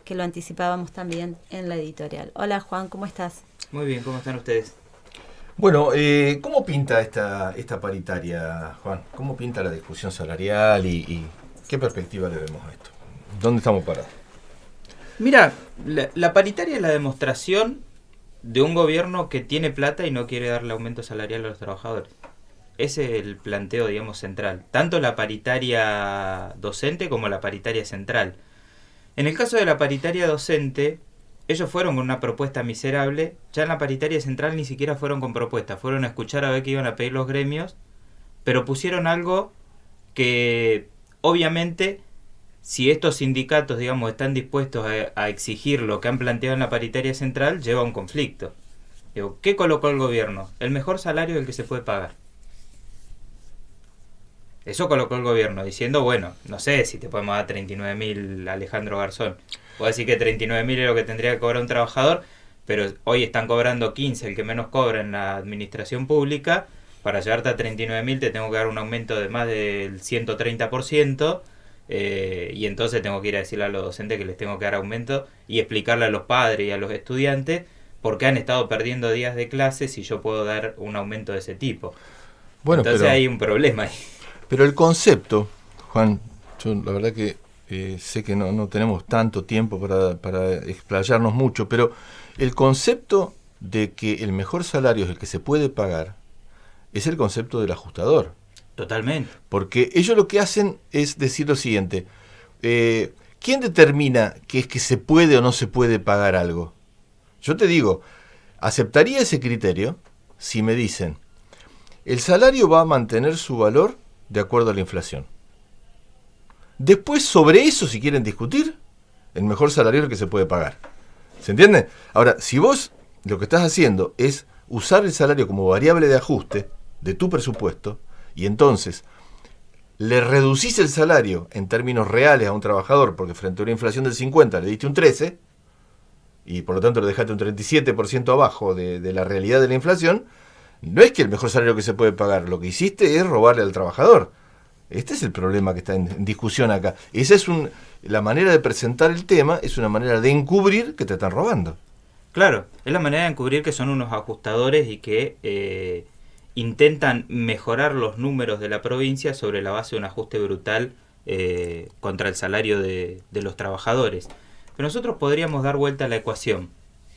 que lo anticipábamos también en la editorial. Hola Juan, ¿cómo estás? Muy bien, ¿cómo están ustedes? Bueno, ¿cómo pinta esta paritaria, Juan? ¿Cómo pinta la discusión salarial y qué perspectiva le vemos a esto? ¿Dónde estamos parados? Mira, la paritaria es la demostración de un gobierno que tiene plata y no quiere darle aumento salarial a los trabajadores. Ese es el planteo, digamos, central. Tanto la paritaria docente como la paritaria central. En el caso de la paritaria docente, ellos fueron con una propuesta miserable. Ya en la paritaria central ni siquiera fueron con propuesta. Fueron a escuchar a ver qué iban a pedir los gremios, pero pusieron algo que, obviamente, si estos sindicatos, digamos, están dispuestos a exigir lo que han planteado en la paritaria central, lleva a un conflicto. Digo, ¿qué colocó el gobierno? El mejor salario del que se puede pagar. Eso colocó el gobierno, diciendo, bueno, no sé si te podemos dar 39.000, Alejandro Garzón. Puedo decir que 39.000 es lo que tendría que cobrar un trabajador, pero hoy están cobrando 15, el que menos cobra en la administración pública. Para llevarte a 39.000 te tengo que dar un aumento de más del 130%, y entonces tengo que ir a decirle a los docentes que les tengo que dar aumento y explicarle a los padres y a los estudiantes por qué han estado perdiendo días de clase si yo puedo dar un aumento de ese tipo. Bueno, entonces hay un problema ahí. Pero el concepto, Juan, yo la verdad que sé que no tenemos tanto tiempo para explayarnos mucho, pero el concepto de que el mejor salario es el que se puede pagar es el concepto del ajustador. Totalmente. Porque ellos lo que hacen es decir lo siguiente, ¿quién determina que es que se puede o no se puede pagar algo? Yo te digo, aceptaría ese criterio si me dicen, el salario va a mantener su valor de acuerdo a la inflación. Después, sobre eso, si quieren discutir, el mejor salario es el que se puede pagar. ¿Se entiende? Ahora, si vos lo que estás haciendo es usar el salario como variable de ajuste de tu presupuesto, y entonces le reducís el salario en términos reales a un trabajador, porque frente a una inflación del 50 le diste un 13, y por lo tanto le dejaste un 37% abajo de la realidad de la inflación, no es que el mejor salario que se puede pagar, lo que hiciste es robarle al trabajador. Este es el problema que está en discusión acá. Esa es la manera de presentar el tema, es una manera de encubrir que te están robando. Claro, es la manera de encubrir que son unos ajustadores y que intentan mejorar los números de la provincia sobre la base de un ajuste brutal contra el salario de los trabajadores. Pero nosotros podríamos dar vuelta a la ecuación.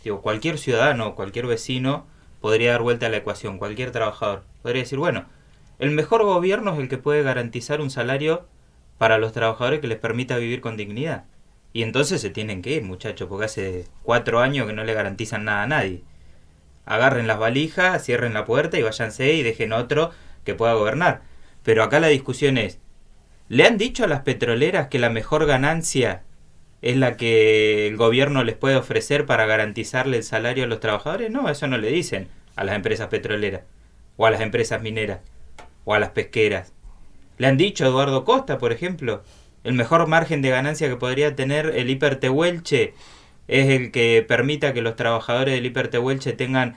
Digo, cualquier ciudadano, cualquier vecino podría dar vuelta a la ecuación, cualquier trabajador. Podría decir, bueno, el mejor gobierno es el que puede garantizar un salario para los trabajadores que les permita vivir con dignidad. Y entonces se tienen que ir, muchachos, porque hace 4 años que no le garantizan nada a nadie. Agarren las valijas, cierren la puerta y váyanse y dejen otro que pueda gobernar. Pero acá la discusión es, ¿le han dicho a las petroleras que la mejor ganancia es la que el gobierno les puede ofrecer para garantizarle el salario a los trabajadores? No, eso no le dicen a las empresas petroleras, o a las empresas mineras, o a las pesqueras. ¿Le han dicho a Eduardo Costa, por ejemplo? El mejor margen de ganancia que podría tener el Hipertehuelche es el que permita que los trabajadores del Hipertehuelche tengan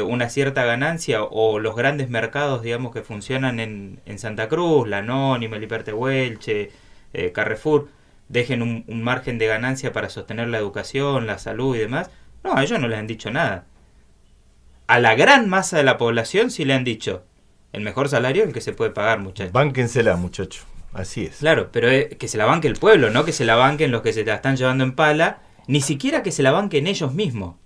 una cierta ganancia, o los grandes mercados, digamos, que funcionan en Santa Cruz, la Anónima, el Hipertehuelche, Carrefour, dejen un margen de ganancia para sostener la educación, la salud y demás. No, a ellos no les han dicho nada. A la gran masa de la población sí le han dicho, el mejor salario es el que se puede pagar, muchachos. Bánquensela, muchachos. Así es. Claro, pero que se la banque el pueblo, no que se la banquen los que se la están llevando en pala, ni siquiera que se la banquen ellos mismos.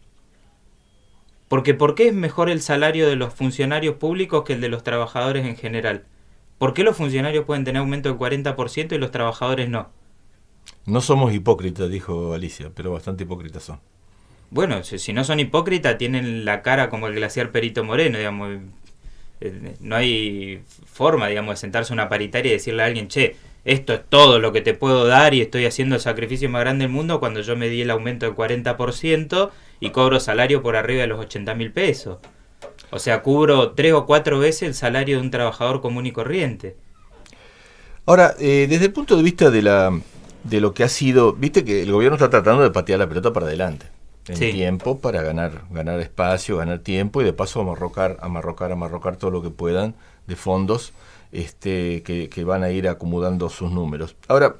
Porque ¿por qué es mejor el salario de los funcionarios públicos que el de los trabajadores en general? ¿Por qué los funcionarios pueden tener aumento del 40% y los trabajadores no? No somos hipócritas, dijo Alicia, pero bastante hipócritas son. Bueno, si no son hipócritas, tienen la cara como el glaciar Perito Moreno, digamos. No hay forma, digamos, de sentarse a una paritaria y decirle a alguien, che, esto es todo lo que te puedo dar y estoy haciendo el sacrificio más grande del mundo cuando yo me di el aumento del 40% y cobro salario por arriba de los 80.000 pesos. O sea, cubro 3 o 4 veces el salario de un trabajador común y corriente. Ahora, desde el punto de vista de lo que ha sido, viste que el gobierno está tratando de patear la pelota para adelante. En tiempo para ganar espacio, ganar tiempo y de paso amarrocar todo lo que puedan de fondos que van a ir acomodando sus números. Ahora,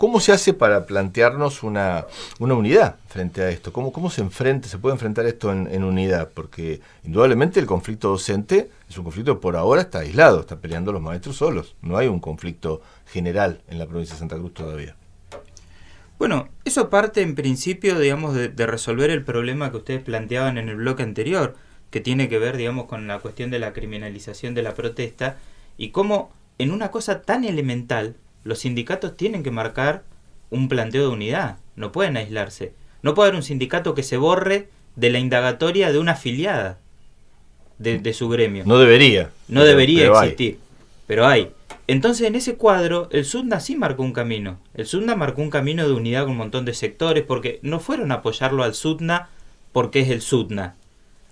¿Cómo se hace para plantearnos una unidad frente a esto? ¿Cómo se puede enfrentar esto en unidad? Porque indudablemente el conflicto docente es un conflicto que por ahora está aislado, está peleando los maestros solos. No hay un conflicto general en la provincia de Santa Cruz todavía. Bueno, eso parte en principio, digamos, de resolver el problema que ustedes planteaban en el bloque anterior, que tiene que ver, digamos, con la cuestión de la criminalización de la protesta y cómo en una cosa tan elemental los sindicatos tienen que marcar un planteo de unidad, no pueden aislarse. No puede haber un sindicato que se borre de la indagatoria de una afiliada de su gremio. No debería. No debería existir, pero hay. Entonces, en ese cuadro, el SUTNA sí marcó un camino. El SUTNA marcó un camino de unidad con un montón de sectores, porque no fueron a apoyarlo al SUTNA porque es el SUTNA.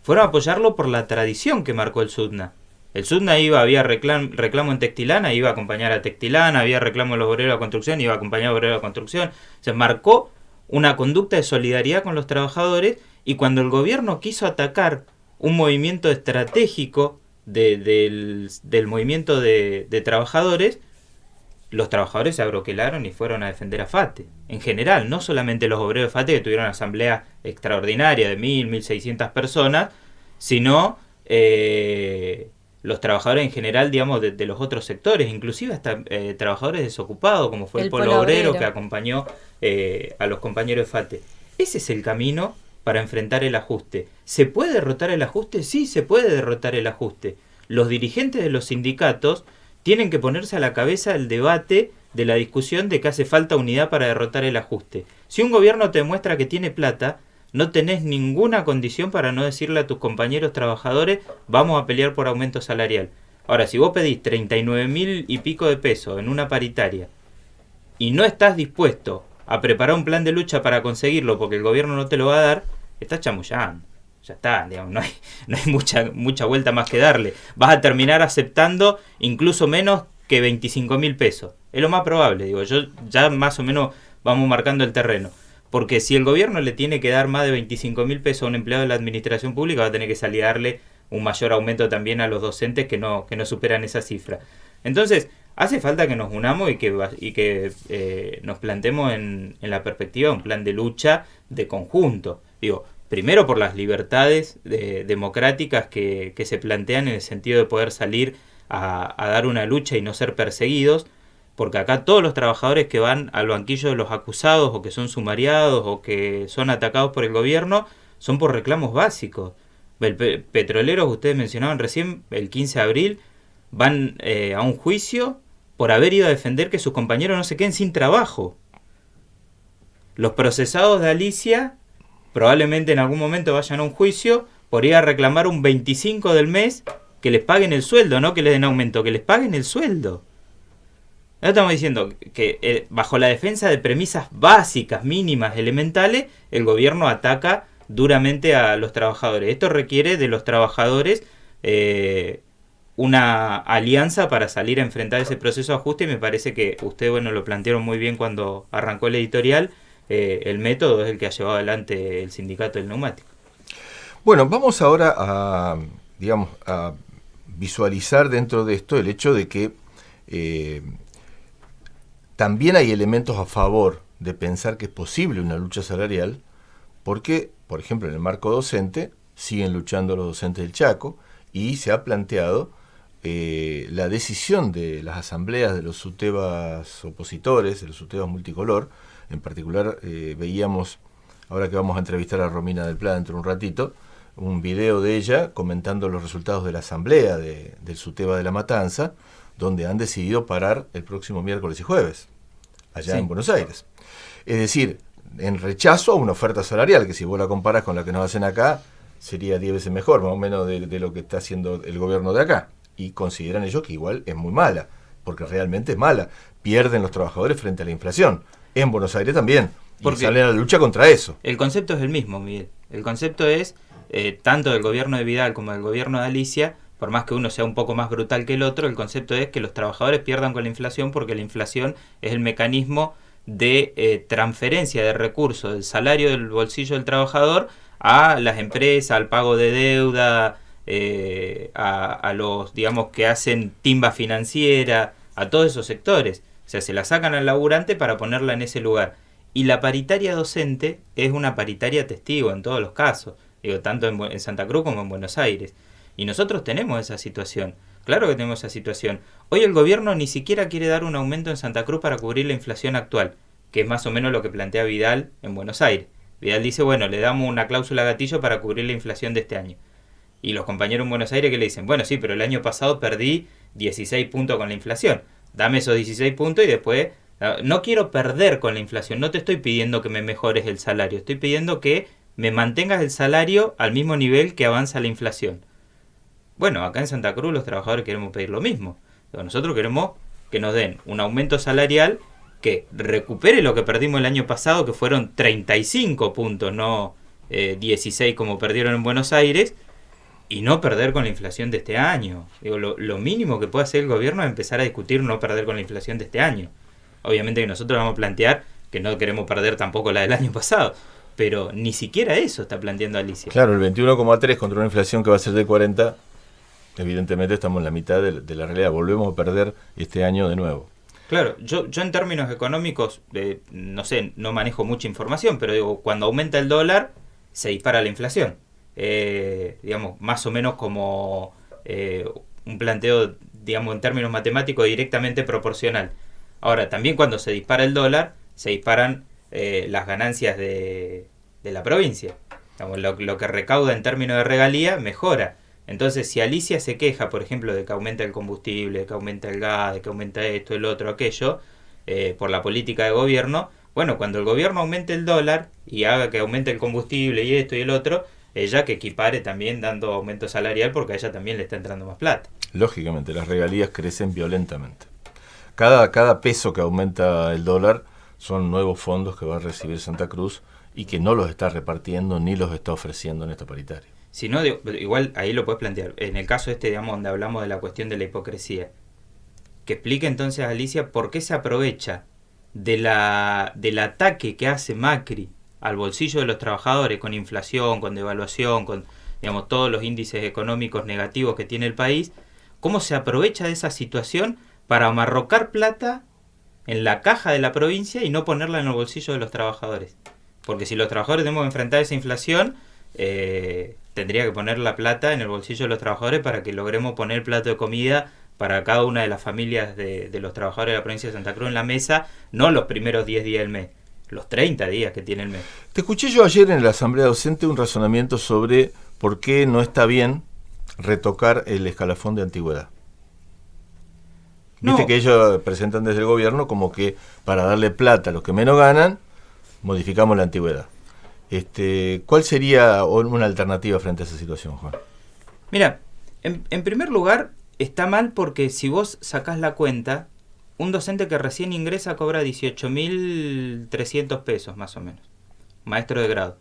Fueron a apoyarlo por la tradición que marcó el SUTNA. El SUTNA había reclamo en Textilana, iba a acompañar a Textilana, había reclamo en los obreros de la construcción, iba a acompañar a los obreros de la construcción. Se marcó una conducta de solidaridad con los trabajadores, y cuando el gobierno quiso atacar un movimiento estratégico del movimiento de trabajadores, los trabajadores se abroquelaron y fueron a defender a FATE. En general, no solamente los obreros de FATE, que tuvieron una asamblea extraordinaria de 1.600 personas, sino los trabajadores en general, digamos, de los otros sectores, inclusive hasta trabajadores desocupados, como fue el Polo Obrero, que acompañó a los compañeros de FATE. Ese es el camino para enfrentar el ajuste. ¿Se puede derrotar el ajuste? Sí, se puede derrotar el ajuste. Los dirigentes de los sindicatos tienen que ponerse a la cabeza el debate de la discusión de que hace falta unidad para derrotar el ajuste. Si un gobierno te demuestra que tiene plata, no tenés ninguna condición para no decirle a tus compañeros trabajadores, vamos a pelear por aumento salarial. Ahora, si vos pedís 39.000 y pico de pesos en una paritaria y no estás dispuesto a preparar un plan de lucha para conseguirlo porque el gobierno no te lo va a dar, estás chamullando. Ya está, digamos, no hay mucha vuelta más que darle. Vas a terminar aceptando incluso menos que 25.000 pesos. Es lo más probable, digo, yo ya más o menos vamos marcando el terreno. Porque si el gobierno le tiene que dar más de 25.000 pesos a un empleado de la administración pública, va a tener que salir a darle un mayor aumento también a los docentes que no superan esa cifra. Entonces, hace falta que nos unamos y que nos planteemos en la perspectiva de un plan de lucha de conjunto. Digo, primero por las libertades democráticas que se plantean en el sentido de poder salir a dar una lucha y no ser perseguidos, porque acá todos los trabajadores que van al banquillo de los acusados o que son sumariados o que son atacados por el gobierno son por reclamos básicos. Petroleros, ustedes mencionaban recién, el 15 de abril van a un juicio por haber ido a defender que sus compañeros no se queden sin trabajo. Los procesados de Alicia probablemente en algún momento vayan a un juicio por ir a reclamar un 25 del mes que les paguen el sueldo, no que les den aumento, que les paguen el sueldo. No estamos diciendo que bajo la defensa de premisas básicas, mínimas, elementales, el gobierno ataca duramente a los trabajadores. Esto requiere de los trabajadores una alianza para salir a enfrentar ese proceso de ajuste, y me parece que ustedes lo plantearon muy bien cuando arrancó el editorial. El método es el que ha llevado adelante el sindicato del neumático. Bueno, vamos ahora a visualizar dentro de esto el hecho de que también hay elementos a favor de pensar que es posible una lucha salarial, porque, por ejemplo, en el marco docente siguen luchando los docentes del Chaco y se ha planteado la decisión de las asambleas de los SUTEBAs opositores, de los SUTEBAs multicolor. En particular, veíamos, ahora que vamos a entrevistar a Romina del Pla dentro de un ratito, un video de ella comentando los resultados de la asamblea del SUTEBA de La Matanza, donde han decidido parar el próximo miércoles y jueves, allá en Buenos Aires. Es decir, en rechazo a una oferta salarial, que si vos la comparás con la que nos hacen acá, sería 10 veces mejor, más o menos, de lo que está haciendo el gobierno de acá. Y consideran ellos que igual es muy mala, porque realmente es mala. Pierden los trabajadores frente a la inflación. En Buenos Aires también, porque salen a la lucha contra eso. El concepto es el mismo, Miguel. El concepto es, tanto del gobierno de Vidal como del gobierno de Alicia, por más que uno sea un poco más brutal que el otro, el concepto es que los trabajadores pierdan con la inflación, porque la inflación es el mecanismo de transferencia de recursos del salario del bolsillo del trabajador a las empresas, al pago de deuda, a los, digamos, que hacen timba financiera, a todos esos sectores. sea, se la sacan al laburante para ponerla en ese lugar. Y la paritaria docente es una paritaria testigo en todos los casos, digo, tanto en Santa Cruz como en Buenos Aires. Y nosotros tenemos esa situación, claro que tenemos esa situación. Hoy el gobierno ni siquiera quiere dar un aumento en Santa Cruz para cubrir la inflación actual, que es más o menos lo que plantea Vidal en Buenos Aires. Vidal dice, bueno, le damos una cláusula gatillo para cubrir la inflación de este año. Y los compañeros en Buenos Aires que le dicen, bueno, sí, pero el año pasado perdí 16 puntos con la inflación. Dame esos 16 puntos y después... No quiero perder con la inflación, no te estoy pidiendo que me mejores el salario, estoy pidiendo que me mantengas el salario al mismo nivel que avanza la inflación. Bueno, acá en Santa Cruz los trabajadores queremos pedir lo mismo. Nosotros queremos que nos den un aumento salarial que recupere lo que perdimos el año pasado, que fueron 35 puntos, no 16 como perdieron en Buenos Aires, y no perder con la inflación de este año. Digo, lo mínimo que puede hacer el gobierno es empezar a discutir no perder con la inflación de este año. Obviamente que nosotros vamos a plantear que no queremos perder tampoco la del año pasado, pero ni siquiera eso está planteando Alicia. Claro, el 21,3 contra una inflación que va a ser de 40, evidentemente estamos en la mitad de la realidad, volvemos a perder este año de nuevo. Claro, yo en términos económicos, no sé, no manejo mucha información, pero digo, cuando aumenta el dólar, se dispara la inflación. Digamos, más o menos como un planteo, digamos, en términos matemáticos directamente proporcional. Ahora, también cuando se dispara el dólar, se disparan las ganancias de la provincia. Digamos, lo que recauda en términos de regalía mejora. Entonces, si Alicia se queja, por ejemplo, de que aumenta el combustible, de que aumenta el gas, de que aumenta esto, el otro, aquello, por la política de gobierno, bueno, cuando el gobierno aumente el dólar y haga que aumente el combustible y esto y el otro, ella que equipare también dando aumento salarial porque a ella también le está entrando más plata. Lógicamente, las regalías crecen violentamente. Cada peso que aumenta el dólar son nuevos fondos que va a recibir Santa Cruz y que no los está repartiendo ni los está ofreciendo en esta paritaria. Si no, igual ahí lo puedes plantear. En el caso digamos, donde hablamos de la cuestión de la hipocresía, que explique entonces a Alicia por qué se aprovecha del ataque que hace Macri al bolsillo de los trabajadores con inflación, con devaluación, con, digamos, todos los índices económicos negativos que tiene el país, cómo se aprovecha de esa situación para amarrocar plata en la caja de la provincia y no ponerla en el bolsillo de los trabajadores. Porque si los trabajadores tenemos que enfrentar esa inflación, tendría que poner la plata en el bolsillo de los trabajadores para que logremos poner el plato de comida para cada una de las familias de los trabajadores de la provincia de Santa Cruz en la mesa, no los primeros 10 días del mes, los 30 días que tiene el mes. Te escuché yo ayer en la Asamblea Docente un razonamiento sobre por qué no está bien retocar el escalafón de antigüedad. Viste que ellos presentan desde el gobierno como que para darle plata a los que menos ganan, modificamos la antigüedad. ¿Cuál sería una alternativa frente a esa situación, Juan? Mira, en primer lugar, está mal porque si vos sacás la cuenta, un docente que recién ingresa cobra 18.300 pesos más o menos, maestro de grado.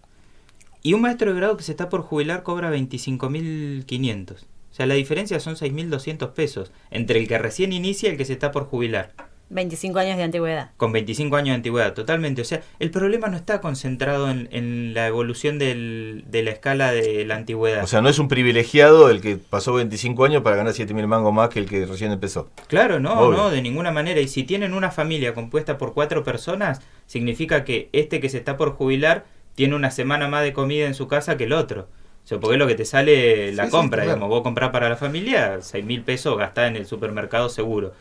Y un maestro de grado que se está por jubilar cobra 25.500. O sea, la diferencia son 6.200 pesos entre el que recién inicia y el que se está por jubilar. 25 años de antigüedad. Con 25 años de antigüedad, totalmente. O sea, el problema no está concentrado en la evolución de la escala de la antigüedad. O sea, no es un privilegiado el que pasó 25 años para ganar 7.000 mangos más que el que recién empezó. Claro, no, obvio. No, de ninguna manera. Y si tienen una familia compuesta por 4 personas, significa que este que se está por jubilar tiene una semana más de comida en su casa que el otro. O sea, porque es lo que te sale la compra, claro. digamos. Vos comprás para la familia, 6.000 pesos gastás en el supermercado seguro.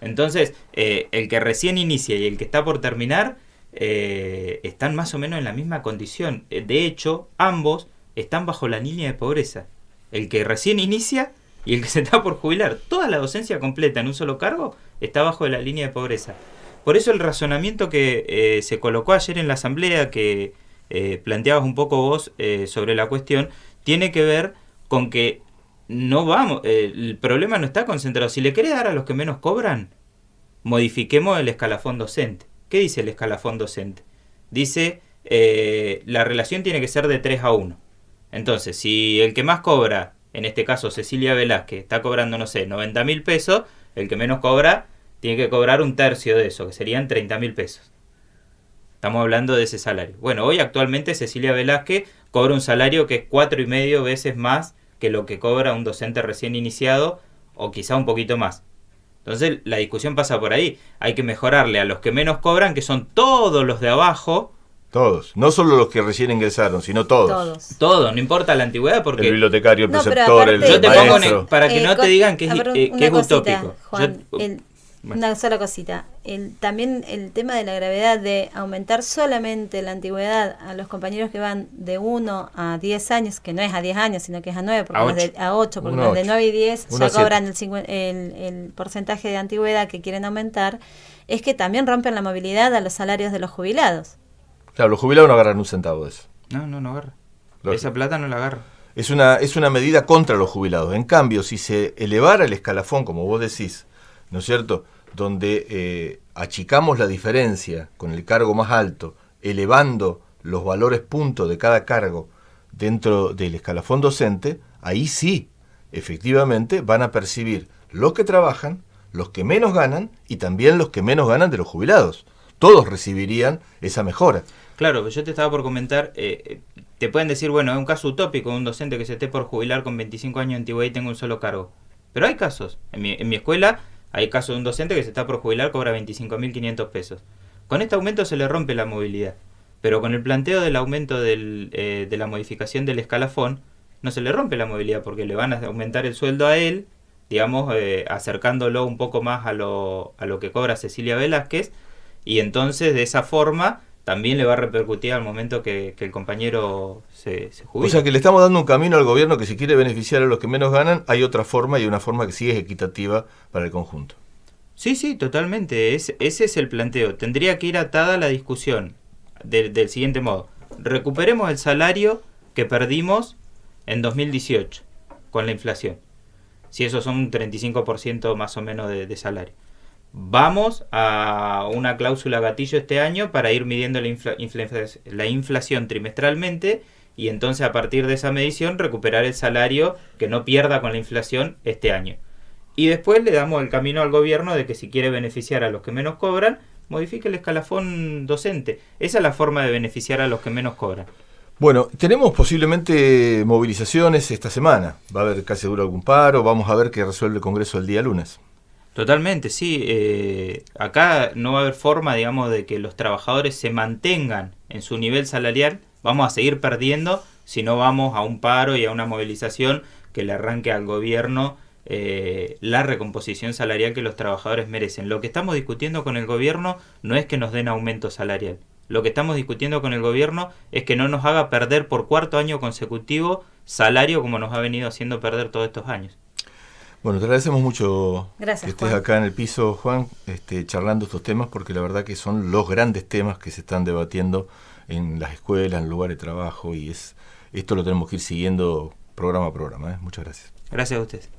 Entonces, el que recién inicia y el que está por terminar están más o menos en la misma condición. De hecho, ambos están bajo la línea de pobreza. El que recién inicia y el que se está por jubilar. Toda la docencia completa en un solo cargo está bajo la línea de pobreza. Por eso el razonamiento que se colocó ayer en la asamblea, que planteabas un poco vos sobre la cuestión, tiene que ver con que no vamos, el problema no está concentrado. Si le querés dar a los que menos cobran, modifiquemos el escalafón docente. ¿Qué dice el escalafón docente? Dice, la relación tiene que ser de 3-1. Entonces, si el que más cobra, en este caso Cecilia Velázquez, está cobrando, no sé, 90.000 pesos, el que menos cobra tiene que cobrar un tercio de eso, que serían 30.000 pesos. Estamos hablando de ese salario. Bueno, hoy actualmente Cecilia Velázquez cobra un salario que es 4,5 veces más que lo que cobra un docente recién iniciado, o quizá un poquito más. Entonces la discusión pasa por ahí. Hay que mejorarle a los que menos cobran, que son todos los de abajo. Todos, no solo los que recién ingresaron, sino todos. Todos, no importa la antigüedad porque... El bibliotecario, el No, pero preceptor, aparte- el Yo te maestro. pongo para que no te digan que es una utópico. Juan, Bueno. una sola cosita. También el tema de la gravedad de aumentar solamente la antigüedad a los compañeros que van de 1 a 10 años, que no es a 10 años, sino que es a 9, porque A los de, 8. a 8, porque Uno a los de 8. 9 y 10 Uno ya a 7. cobran el porcentaje de antigüedad que quieren aumentar, es que también rompen la movilidad a los salarios de los jubilados. Claro, los jubilados no agarran un centavo de eso. No agarra. Lógico. Esa plata no la agarra. Es una medida contra los jubilados. En cambio, si se elevara el escalafón, como vos decís, ¿no es cierto?, donde achicamos la diferencia con el cargo más alto, elevando los valores puntos de cada cargo dentro del escalafón docente, ahí sí, efectivamente, van a percibir los que trabajan, los que menos ganan y también los que menos ganan de los jubilados. Todos recibirían esa mejora. Claro, yo te estaba por comentar, te pueden decir, bueno, es un caso utópico, un docente que se esté por jubilar con 25 años de antigüedad y tenga un solo cargo. Pero hay casos. En mi escuela hay casos de un docente que se está por jubilar, cobra 25.500 pesos. Con este aumento se le rompe la movilidad. Pero con el planteo del aumento de la modificación del escalafón, no se le rompe la movilidad porque le van a aumentar el sueldo a él, digamos, acercándolo un poco más a lo que cobra Cecilia Velázquez, y entonces de esa forma también le va a repercutir al momento que el compañero se jubile. O sea que le estamos dando un camino al gobierno que si quiere beneficiar a los que menos ganan, hay otra forma y una forma que sí es equitativa para el conjunto. Sí, totalmente. Ese es el planteo. Tendría que ir atada la discusión del siguiente modo. Recuperemos el salario que perdimos en 2018 con la inflación. Si eso son un 35% más o menos de salario. Vamos a una cláusula gatillo este año para ir midiendo la inflación trimestralmente y entonces a partir de esa medición recuperar el salario que no pierda con la inflación este año. Y después le damos el camino al gobierno de que si quiere beneficiar a los que menos cobran, modifique el escalafón docente. Esa es la forma de beneficiar a los que menos cobran. Bueno, tenemos posiblemente movilizaciones esta semana. Va a haber casi seguro algún paro. Vamos a ver qué resuelve el Congreso el día lunes. Totalmente, sí. Acá no va a haber forma, digamos, de que los trabajadores se mantengan en su nivel salarial. Vamos a seguir perdiendo si no vamos a un paro y a una movilización que le arranque al gobierno la recomposición salarial que los trabajadores merecen. Lo que estamos discutiendo con el gobierno no es que nos den aumento salarial. Lo que estamos discutiendo con el gobierno es que no nos haga perder por cuarto año consecutivo salario como nos ha venido haciendo perder todos estos años. Bueno, te agradecemos mucho. Gracias, que estés Juan. acá en el piso, Juan, charlando estos temas, porque la verdad que son los grandes temas que se están debatiendo en las escuelas, en lugares de trabajo, y esto lo tenemos que ir siguiendo programa a programa. Muchas gracias. Gracias a ustedes.